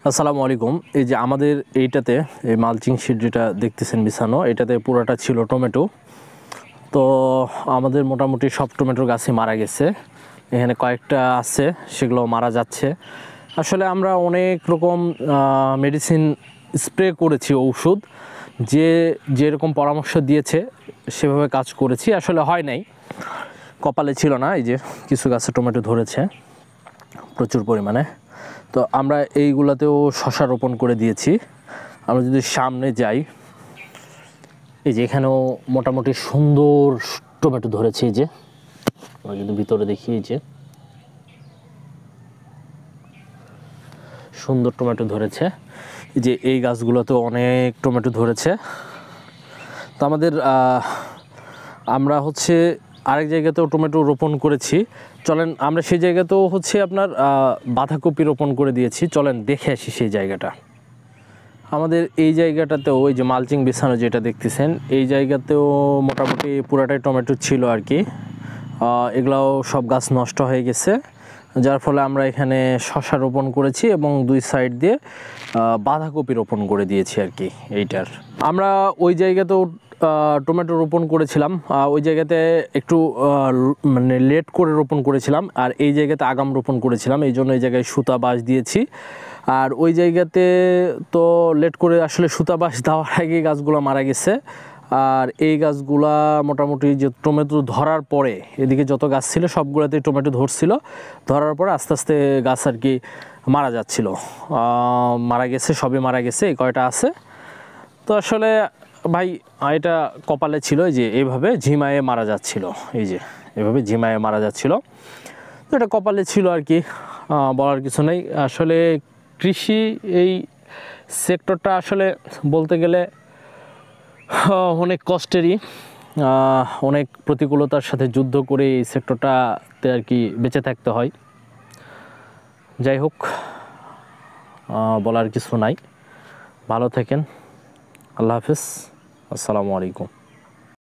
আসসালামু আলাইকুম। এই যে আমাদের এইটাতে এই মালচিং শিট যেটা দেখতেছেন বিছানো, এটাতে পুরোটা ছিল টমেটো। তো আমাদের মোটামুটি সব টমেটোর গাছই মারা গেছে। এখানে কয়েকটা আছে, সেগুলো মারা যাচ্ছে। আসলে আমরা অনেক রকম মেডিসিন স্প্রে করেছি, ঔষধ যেরকম পরামর্শ দিয়েছে সেভাবে কাজ করেছি, আসলে হয় নাই, কপালে ছিল না। এই যে কিছু গাছে টমেটো ধরেছে প্রচুর পরিমাণে। তো আমরা এইগুলাতেও শশা রোপণ করে দিয়েছি। আমরা যদি সামনে যাই, এই যে এখানেও মোটামুটি সুন্দর টমেটো ধরেছে। এই যে আমরা যদি ভিতরে দেখি, এই যে সুন্দর টমেটো ধরেছে। এই যে এই গাছগুলোতেও অনেক টমেটো ধরেছে। তো আমাদের আমরা আরেক জায়গাতেও টমেটো রোপণ করেছি। চলেন আমরা সেই জায়গাতেও আপনার বাঁধাকপি রোপণ করে দিয়েছি। চলেন দেখে আসি সেই জায়গাটা। আমাদের এই জায়গাটাতেও ওই যে মালচিং বিছানো যেটা দেখতেছেন, এই জায়গাতেও মোটামুটি পুরাটাই টমেটো ছিল আর কি। এগুলাও সব গাছ নষ্ট হয়ে গেছে, যার ফলে আমরা এখানে শশা রোপণ করেছি এবং দুই সাইড দিয়ে বাঁধাকপি রোপণ করে দিয়েছি আর কি। এইটার আমরা ওই জায়গাতেও টমেটো রোপণ করেছিলাম। ওই জায়গাতে একটু মানে লেট করে রোপণ করেছিলাম, আর এই জায়গাতে আগাম রোপণ করেছিলাম, এই জন্য এই জায়গায় সুতা বাঁশ দিয়েছি। আর ওই জায়গাতে তো লেট করে আসলে সুতা বাঁশ দেওয়ার আগে গাছগুলো মারা গেছে। আর এই গাছগুলা মোটামুটি যে টমেটো ধরার পরে এদিকে যত গাছ ছিল সবগুলোতেই টমেটো ধরছিল, ধরার পরে আস্তে আস্তে গাছ আর কি মারা যাচ্ছিল, মারা গেছে, সবই মারা গেছে, এই কয়টা আছে। তো আসলে ভাই এটা কপালে ছিল যে এইভাবে ঝিমায়ে মারা যাচ্ছিল, এই যে এভাবে ঝিমায়ে মারা যাচ্ছিল। তো এটা কপালে ছিল আর কি, বলার কিছু নেই। আসলে কৃষি এই সেক্টরটা আসলে বলতে গেলে অনেক কষ্টেরই, অনেক প্রতিকূলতার সাথে যুদ্ধ করে এই সেক্টরটাতে আর কি বেঁচে থাকতে হয়। যাই হোক, বলার কিছু নাই। ভালো থাকেন। আল্লাহ হাফেজ। আসসালামু আলাইকুম।